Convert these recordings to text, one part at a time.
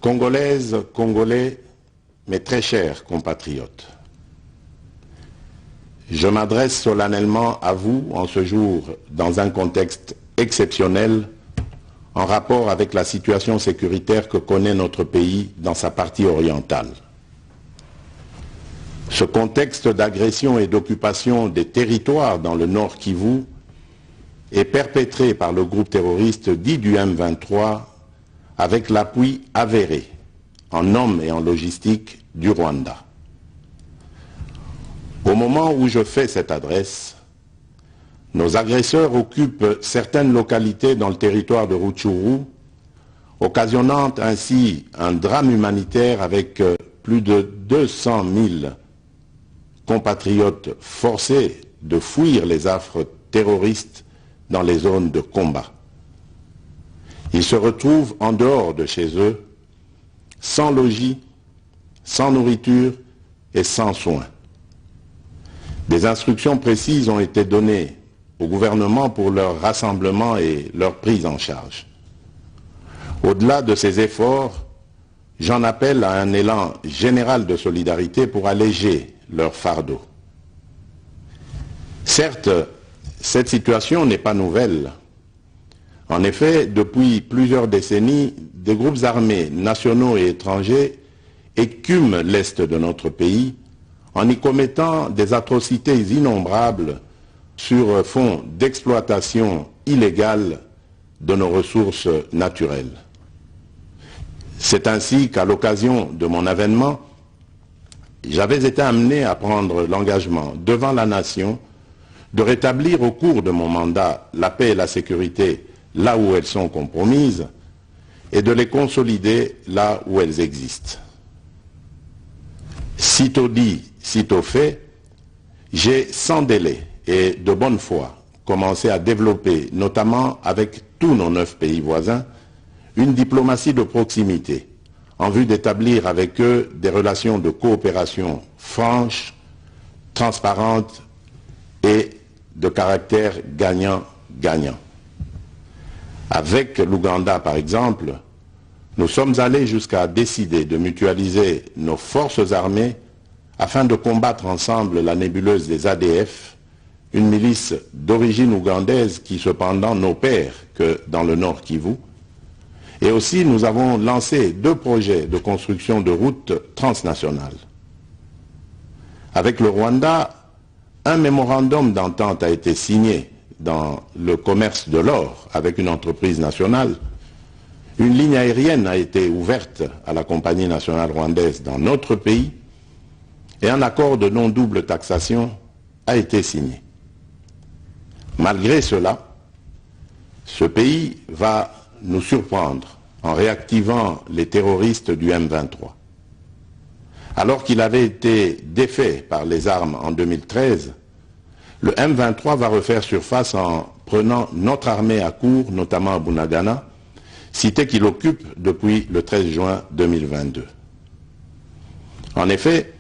Congolaises, Congolais, mes très chers compatriotes, je m'adresse solennellement à vous en ce jour dans un contexte exceptionnel en rapport avec la situation sécuritaire que connaît notre pays dans sa partie orientale. Ce contexte d'agression et d'occupation des territoires dans le Nord Kivu est perpétré par le groupe terroriste dit du M23 avec l'appui avéré en hommes et en logistique du Rwanda. Au moment où je fais cette adresse, nos agresseurs occupent certaines localités dans le territoire de Rutshuru, occasionnant ainsi un drame humanitaire avec plus de 200 000 compatriotes forcés de fuir les affres terroristes dans les zones de combat. Ils se retrouvent en dehors de chez eux, sans logis, sans nourriture et sans soins. Des instructions précises ont été données au gouvernement pour leur rassemblement et leur prise en charge. Au-delà de ces efforts, j'en appelle à un élan général de solidarité pour alléger leur fardeau. Certes, cette situation n'est pas nouvelle. En effet, depuis plusieurs décennies, des groupes armés nationaux et étrangers écument l'est de notre pays en y commettant des atrocités innombrables sur fond d'exploitation illégale de nos ressources naturelles. C'est ainsi qu'à l'occasion de mon avènement, j'avais été amené à prendre l'engagement devant la nation de rétablir au cours de mon mandat la paix et la sécurité là où elles sont compromises et de les consolider là où elles existent. Sitôt dit, sitôt fait, j'ai sans délai et de bonne foi commencé à développer, notamment avec tous nos 9 pays voisins, une diplomatie de proximité en vue d'établir avec eux des relations de coopération franches, transparentes et de caractère gagnant-gagnant. Avec l'Ouganda, par exemple, nous sommes allés jusqu'à décider de mutualiser nos forces armées afin de combattre ensemble la nébuleuse des ADF, une milice d'origine ougandaise qui cependant n'opère que dans le Nord Kivu. Et aussi nous avons lancé 2 projets de construction de routes transnationales. Avec le Rwanda, un mémorandum d'entente a été signé dans le commerce de l'or avec une entreprise nationale. Une ligne aérienne a été ouverte à la compagnie nationale rwandaise dans notre pays et un accord de non-double taxation a été signé. Malgré cela, ce pays va nous surprendre en réactivant les terroristes du M23. Alors qu'il avait été défait par les armes en 2013, le M23 va refaire surface en prenant notre armée à court, notamment à Bunagana, cité qu'il occupe depuis le 13 juin 2022. En effet,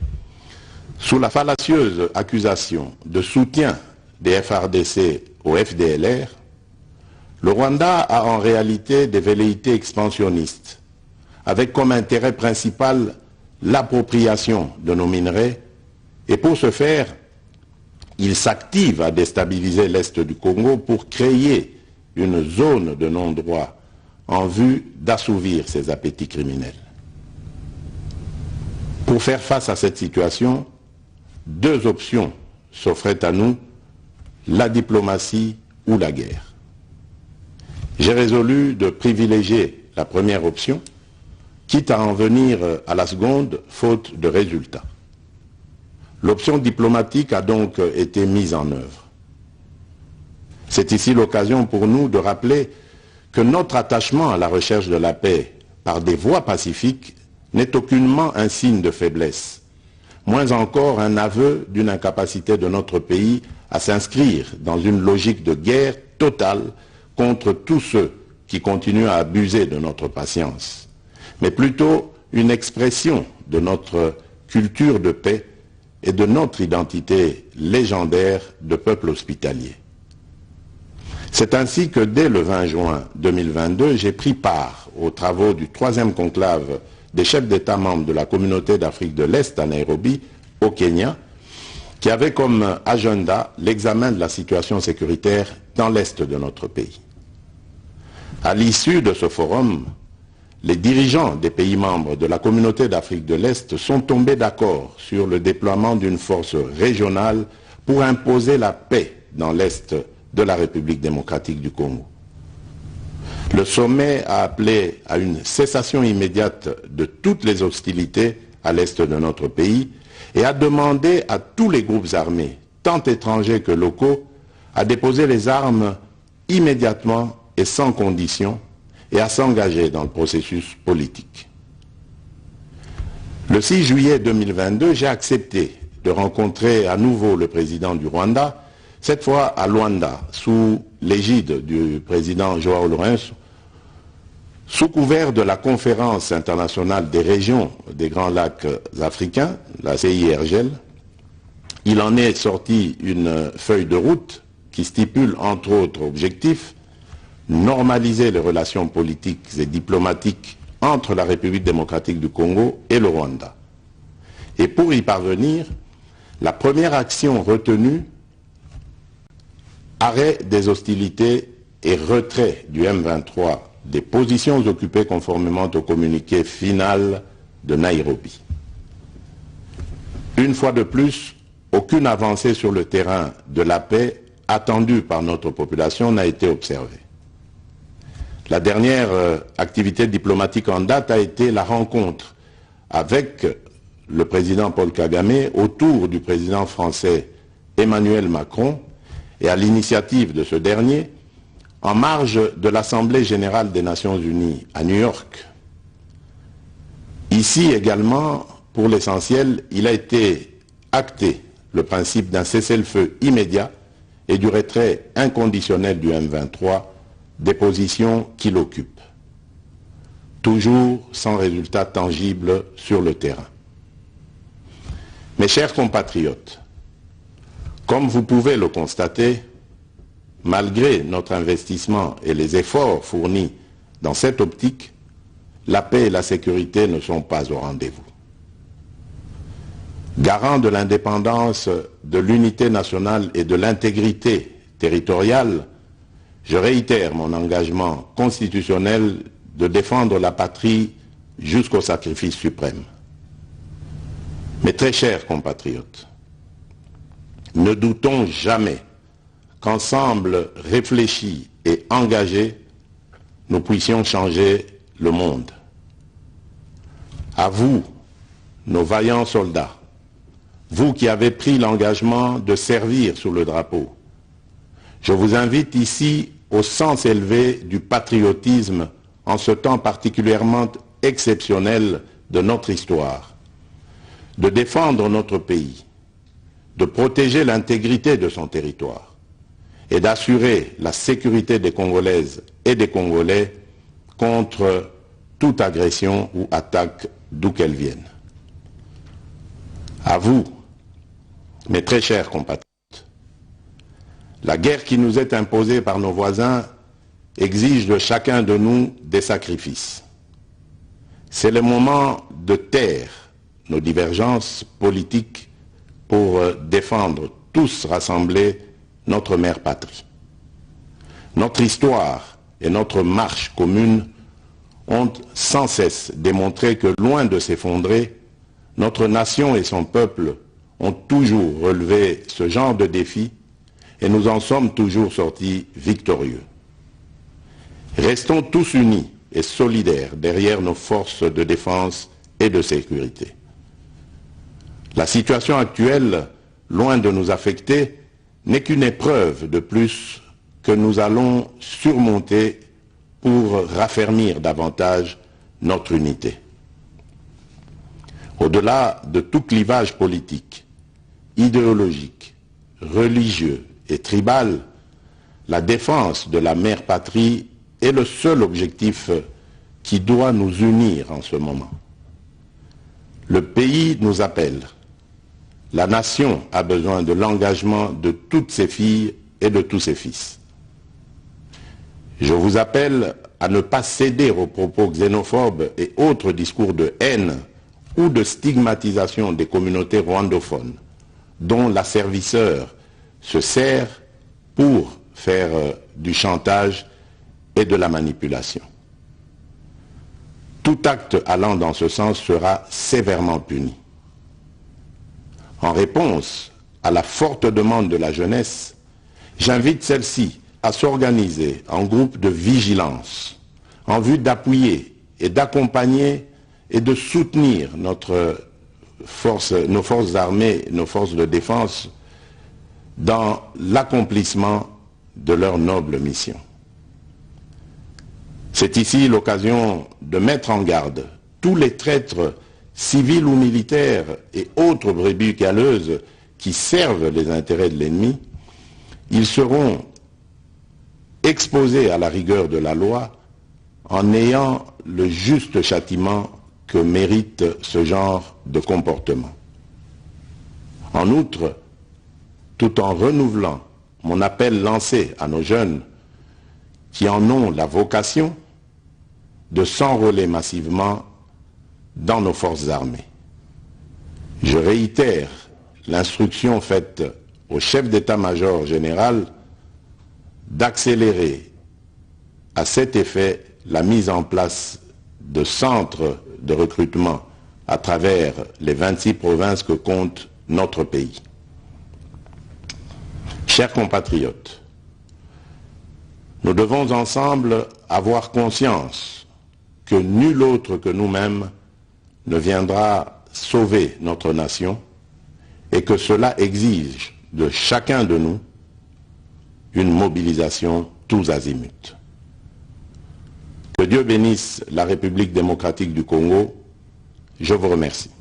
sous la fallacieuse accusation de soutien des FARDC au FDLR, le Rwanda a en réalité des velléités expansionnistes, avec comme intérêt principal l'appropriation de nos minerais, et pour ce faire, il s'active à déstabiliser l'Est du Congo pour créer une zone de non-droit en vue d'assouvir ses appétits criminels. Pour faire face à cette situation, 2 options s'offraient à nous, la diplomatie ou la guerre. J'ai résolu de privilégier la première option, quitte à en venir à la seconde, faute de résultats. L'option diplomatique a donc été mise en œuvre. C'est ici l'occasion pour nous de rappeler que notre attachement à la recherche de la paix par des voies pacifiques n'est aucunement un signe de faiblesse, moins encore un aveu d'une incapacité de notre pays à s'inscrire dans une logique de guerre totale contre tous ceux qui continuent à abuser de notre patience, mais plutôt une expression de notre culture de paix et de notre identité légendaire de peuple hospitalier. C'est ainsi que dès le 20 juin 2022, j'ai pris part aux travaux du 3e conclave des chefs d'État membres de la communauté d'Afrique de l'Est à Nairobi, au Kenya, qui avait comme agenda l'examen de la situation sécuritaire dans l'Est de notre pays. À l'issue de ce forum, les dirigeants des pays membres de la communauté d'Afrique de l'Est sont tombés d'accord sur le déploiement d'une force régionale pour imposer la paix dans l'Est de la République démocratique du Congo. Le sommet a appelé à une cessation immédiate de toutes les hostilités à l'Est de notre pays et a demandé à tous les groupes armés, tant étrangers que locaux, à déposer les armes immédiatement et sans condition et à s'engager dans le processus politique. Le 6 juillet 2022, j'ai accepté de rencontrer à nouveau le président du Rwanda, cette fois à Luanda, sous l'égide du président João Lourenço, sous couvert de la conférence internationale des régions des Grands Lacs africains, la CIRGL. Il en est sorti une feuille de route qui stipule entre autres objectifs normaliser les relations politiques et diplomatiques entre la République démocratique du Congo et le Rwanda. Et pour y parvenir, la première action retenue, arrêt des hostilités et retrait du M23 des positions occupées conformément au communiqué final de Nairobi. Une fois de plus, aucune avancée sur le terrain de la paix attendue par notre population n'a été observée. La dernière activité diplomatique en date a été la rencontre avec le président Paul Kagame autour du président français Emmanuel Macron et à l'initiative de ce dernier en marge de l'Assemblée générale des Nations unies à New York. Ici également, pour l'essentiel, il a été acté le principe d'un cessez-le-feu immédiat et du retrait inconditionnel du M23 des positions qu'il occupe, toujours sans résultat tangible sur le terrain. Mes chers compatriotes, comme vous pouvez le constater, malgré notre investissement et les efforts fournis dans cette optique, la paix et la sécurité ne sont pas au rendez-vous. Garant de l'indépendance, de l'unité nationale et de l'intégrité territoriale, je réitère mon engagement constitutionnel de défendre la patrie jusqu'au sacrifice suprême. Mes très chers compatriotes, ne doutons jamais qu'ensemble réfléchis et engagés, nous puissions changer le monde. À vous, nos vaillants soldats, vous qui avez pris l'engagement de servir sous le drapeau, je vous invite ici au sens élevé du patriotisme en ce temps particulièrement exceptionnel de notre histoire, de défendre notre pays, de protéger l'intégrité de son territoire et d'assurer la sécurité des Congolaises et des Congolais contre toute agression ou attaque d'où qu'elle vienne. À vous, mes très chers compatriotes, la guerre qui nous est imposée par nos voisins exige de chacun de nous des sacrifices. C'est le moment de taire nos divergences politiques pour défendre tous rassemblés notre mère patrie. Notre histoire et notre marche commune ont sans cesse démontré que loin de s'effondrer, notre nation et son peuple ont toujours relevé ce genre de défis et nous en sommes toujours sortis victorieux. Restons tous unis et solidaires derrière nos forces de défense et de sécurité. La situation actuelle, loin de nous affecter, n'est qu'une épreuve de plus que nous allons surmonter pour raffermir davantage notre unité. Au-delà de tout clivage politique, idéologique, religieux et tribal, la défense de la mère patrie est le seul objectif qui doit nous unir en ce moment. Le pays nous appelle. La nation a besoin de l'engagement de toutes ses filles et de tous ses fils. Je vous appelle à ne pas céder aux propos xénophobes et autres discours de haine ou de stigmatisation des communautés rwandophones, dont l'asservisseur se sert pour faire du chantage et de la manipulation. Tout acte allant dans ce sens sera sévèrement puni. En réponse à la forte demande de la jeunesse, j'invite celle-ci à s'organiser en groupe de vigilance en vue d'appuyer et d'accompagner et de soutenir nos forces armées, nos forces de défense dans l'accomplissement de leur noble mission. C'est ici l'occasion de mettre en garde tous les traîtres civils ou militaires et autres brebis galeuses qui servent les intérêts de l'ennemi. Ils seront exposés à la rigueur de la loi en ayant le juste châtiment que mérite ce genre de comportement. En outre, tout en renouvelant mon appel lancé à nos jeunes qui en ont la vocation de s'enrôler massivement dans nos forces armées. Je réitère l'instruction faite au chef d'état-major général d'accélérer à cet effet la mise en place de centres de recrutement à travers les 26 provinces que compte notre pays. Chers compatriotes, nous devons ensemble avoir conscience que nul autre que nous-mêmes ne viendra sauver notre nation et que cela exige de chacun de nous une mobilisation tous azimuts. Que Dieu bénisse la République démocratique du Congo. Je vous remercie.